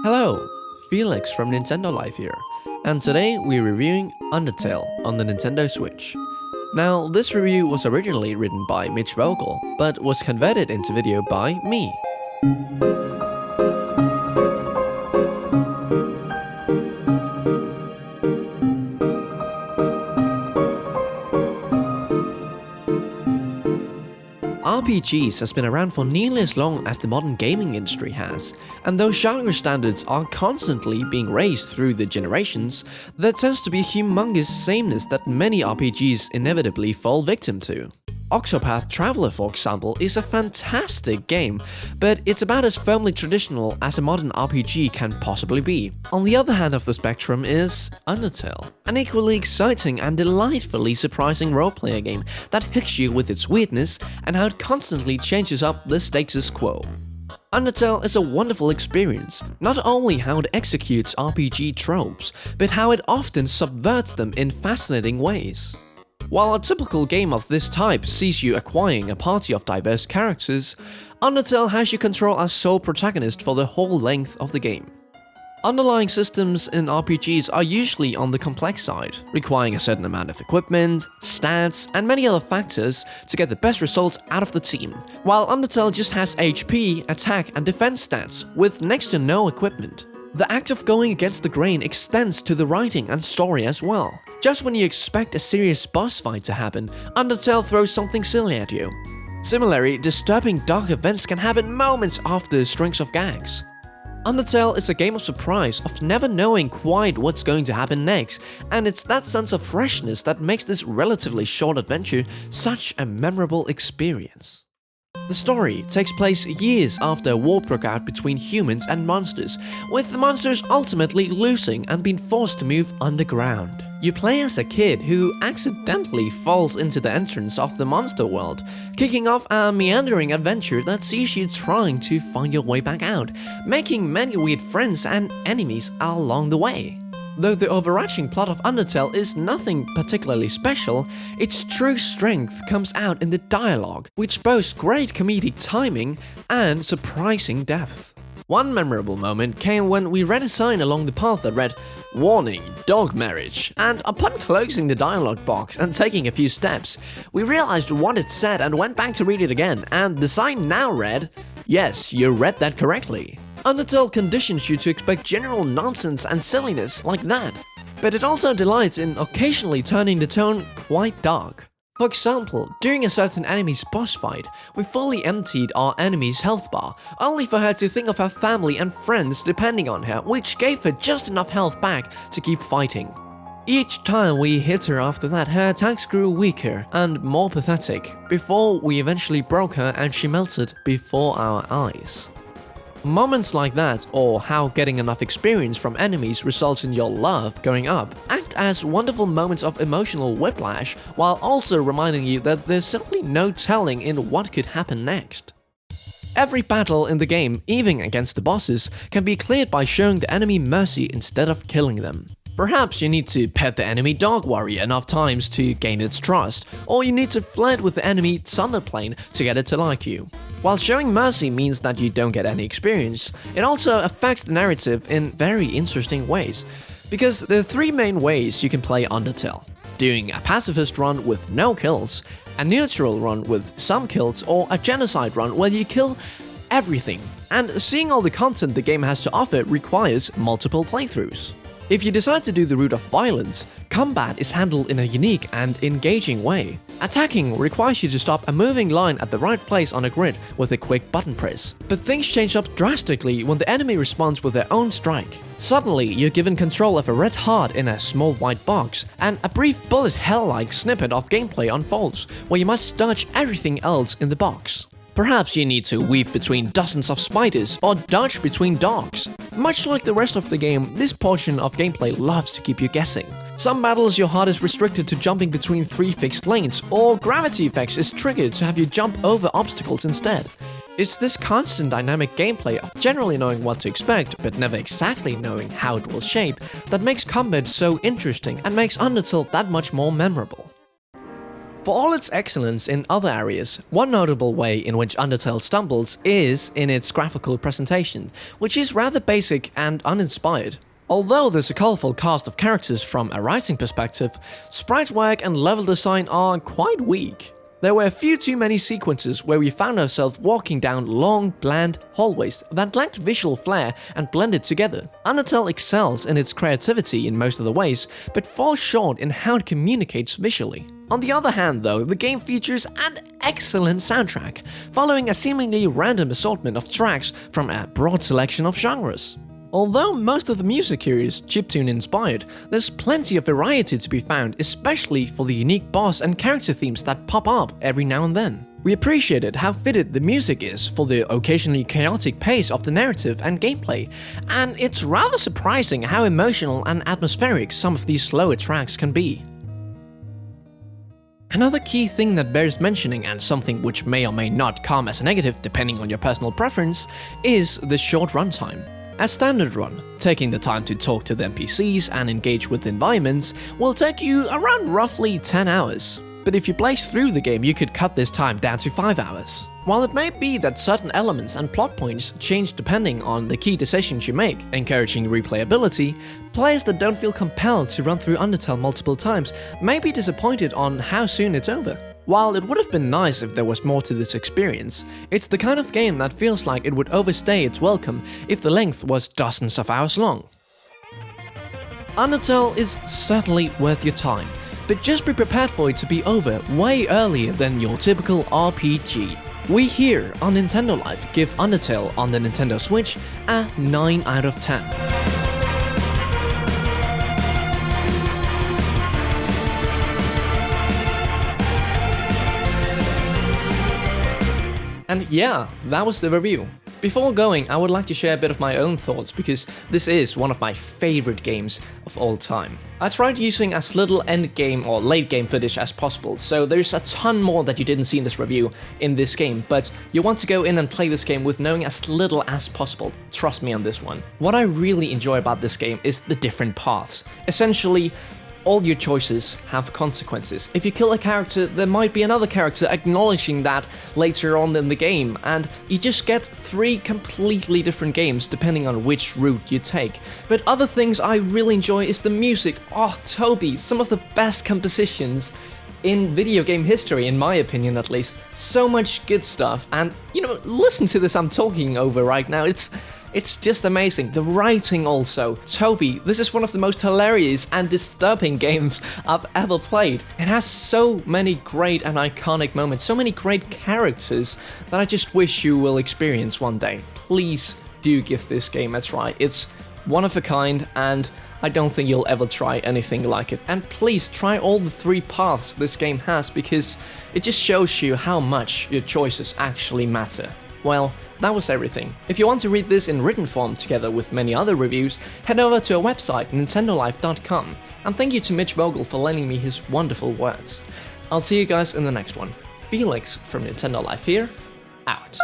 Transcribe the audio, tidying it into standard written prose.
Hello, Felix from Nintendo Life here, and today we're reviewing Undertale on the Nintendo Switch. Now, this review was originally written by Mitch Vogel, but was converted into video by me. RPGs has been around for nearly as long as the modern gaming industry has, and though genre standards are constantly being raised through the generations, there tends to be a humongous sameness that many RPGs inevitably fall victim to. Octopath Traveler, for example, is a fantastic game, but it's about as firmly traditional as a modern RPG can possibly be. On the other hand of the spectrum is Undertale, an equally exciting and delightfully surprising role-player game that hooks you with its weirdness and how it constantly changes up the status quo. Undertale is a wonderful experience, not only how it executes RPG tropes, but how it often subverts them in fascinating ways. While a typical game of this type sees you acquiring a party of diverse characters, Undertale has you control a sole protagonist for the whole length of the game. Underlying systems in RPGs are usually on the complex side, requiring a certain amount of equipment, stats, and many other factors to get the best results out of the team, while Undertale just has HP, attack, and defense stats with next to no equipment. The act of going against the grain extends to the writing and story as well. Just when you expect a serious boss fight to happen, Undertale throws something silly at you. Similarly, disturbing dark events can happen moments after strings of gags. Undertale is a game of surprise, of never knowing quite what's going to happen next, and it's that sense of freshness that makes this relatively short adventure such a memorable experience. The story takes place years after a war broke out between humans and monsters, with the monsters ultimately losing and being forced to move underground. You play as a kid who accidentally falls into the entrance of the monster world, kicking off a meandering adventure that sees you trying to find your way back out, making many weird friends and enemies along the way. Though the overarching plot of Undertale is nothing particularly special, its true strength comes out in the dialogue, which boasts great comedic timing and surprising depth. One memorable moment came when we read a sign along the path that read, "Warning, dog marriage," and upon closing the dialogue box and taking a few steps, we realized what it said and went back to read it again, and the sign now read, "Yes, you read that correctly." Undertale conditions you to expect general nonsense and silliness like that, but it also delights in occasionally turning the tone quite dark. For example, during a certain enemy's boss fight, we fully emptied our enemy's health bar, only for her to think of her family and friends depending on her, which gave her just enough health back to keep fighting. Each time we hit her after that, her attacks grew weaker and more pathetic, before we eventually broke her and she melted before our eyes. Moments like that, or how getting enough experience from enemies results in your love going up, act as wonderful moments of emotional whiplash, while also reminding you that there's simply no telling in what could happen next. Every battle in the game, even against the bosses, can be cleared by showing the enemy mercy instead of killing them. Perhaps you need to pet the enemy dog warrior enough times to gain its trust, or you need to flirt with the enemy Thunderplane to get it to like you. While showing mercy means that you don't get any experience, it also affects the narrative in very interesting ways, because there are three main ways you can play Undertale: doing a pacifist run with no kills, a neutral run with some kills, or a genocide run where you kill everything. And seeing all the content the game has to offer requires multiple playthroughs. If you decide to do the route of violence, combat is handled in a unique and engaging way. Attacking requires you to stop a moving line at the right place on a grid with a quick button press. But things change up drastically when the enemy responds with their own strike. Suddenly, you're given control of a red heart in a small white box, and a brief bullet hell-like snippet of gameplay unfolds, where you must dodge everything else in the box. Perhaps you need to weave between dozens of spiders or dodge between dogs. Much like the rest of the game, this portion of gameplay loves to keep you guessing. Some battles your heart is restricted to jumping between 3 fixed lanes, or gravity effects is triggered to have you jump over obstacles instead. It's this constant dynamic gameplay of generally knowing what to expect, but never exactly knowing how it will shape, that makes combat so interesting and makes Undertale that much more memorable. For all its excellence in other areas, one notable way in which Undertale stumbles is in its graphical presentation, which is rather basic and uninspired. Although there's a colourful cast of characters from a writing perspective, sprite work and level design are quite weak. There were a few too many sequences where we found ourselves walking down long, bland hallways that lacked visual flair and blended together. Undertale excels in its creativity in most of the ways, but falls short in how it communicates visually. On the other hand though, the game features an excellent soundtrack, following a seemingly random assortment of tracks from a broad selection of genres. Although most of the music here is chiptune inspired, there's plenty of variety to be found, especially for the unique boss and character themes that pop up every now and then. We appreciated how fitted the music is for the occasionally chaotic pace of the narrative and gameplay, and it's rather surprising how emotional and atmospheric some of these slower tracks can be. Another key thing that bears mentioning, and something which may or may not come as a negative depending on your personal preference, is the short runtime. A standard run, taking the time to talk to the NPCs and engage with the environments, will take you around roughly 10 hours. But if you blaze through the game, you could cut this time down to 5 hours. While it may be that certain elements and plot points change depending on the key decisions you make, encouraging replayability, players that don't feel compelled to run through Undertale multiple times may be disappointed on how soon it's over. While it would have been nice if there was more to this experience, it's the kind of game that feels like it would overstay its welcome if the length was dozens of hours long. Undertale is certainly worth your time, but just be prepared for it to be over way earlier than your typical RPG. We here on Nintendo Life give Undertale on the Nintendo Switch a 9 out of 10. And yeah, that was the review. Before going, I would like to share a bit of my own thoughts because this is one of my favorite games of all time. I tried using as little endgame or late game footage as possible, so there's a ton more that you didn't see in this review in this game, but you want to go in and play this game with knowing as little as possible. Trust me on this one. What I really enjoy about this game is the different paths. Essentially, all your choices have consequences. If you kill a character, there might be another character acknowledging that later on in the game, and you just get 3 completely different games depending on which route you take. But other things I really enjoy is the music. Oh, Toby, some of the best compositions in video game history, in my opinion at least. So much good stuff, and listen to this I'm talking over right now. It's just amazing. The writing also. Toby, this is one of the most hilarious and disturbing games I've ever played. It has so many great and iconic moments, so many great characters that I just wish you will experience one day. Please do give this game a try. It's one of a kind, and I don't think you'll ever try anything like it. And please try all the 3 paths this game has, because it just shows you how much your choices actually matter. Well, that was everything. If you want to read this in written form together with many other reviews, head over to our website, nintendolife.com. And thank you to Mitch Vogel for lending me his wonderful words. I'll see you guys in the next one. Felix from Nintendo Life here, out.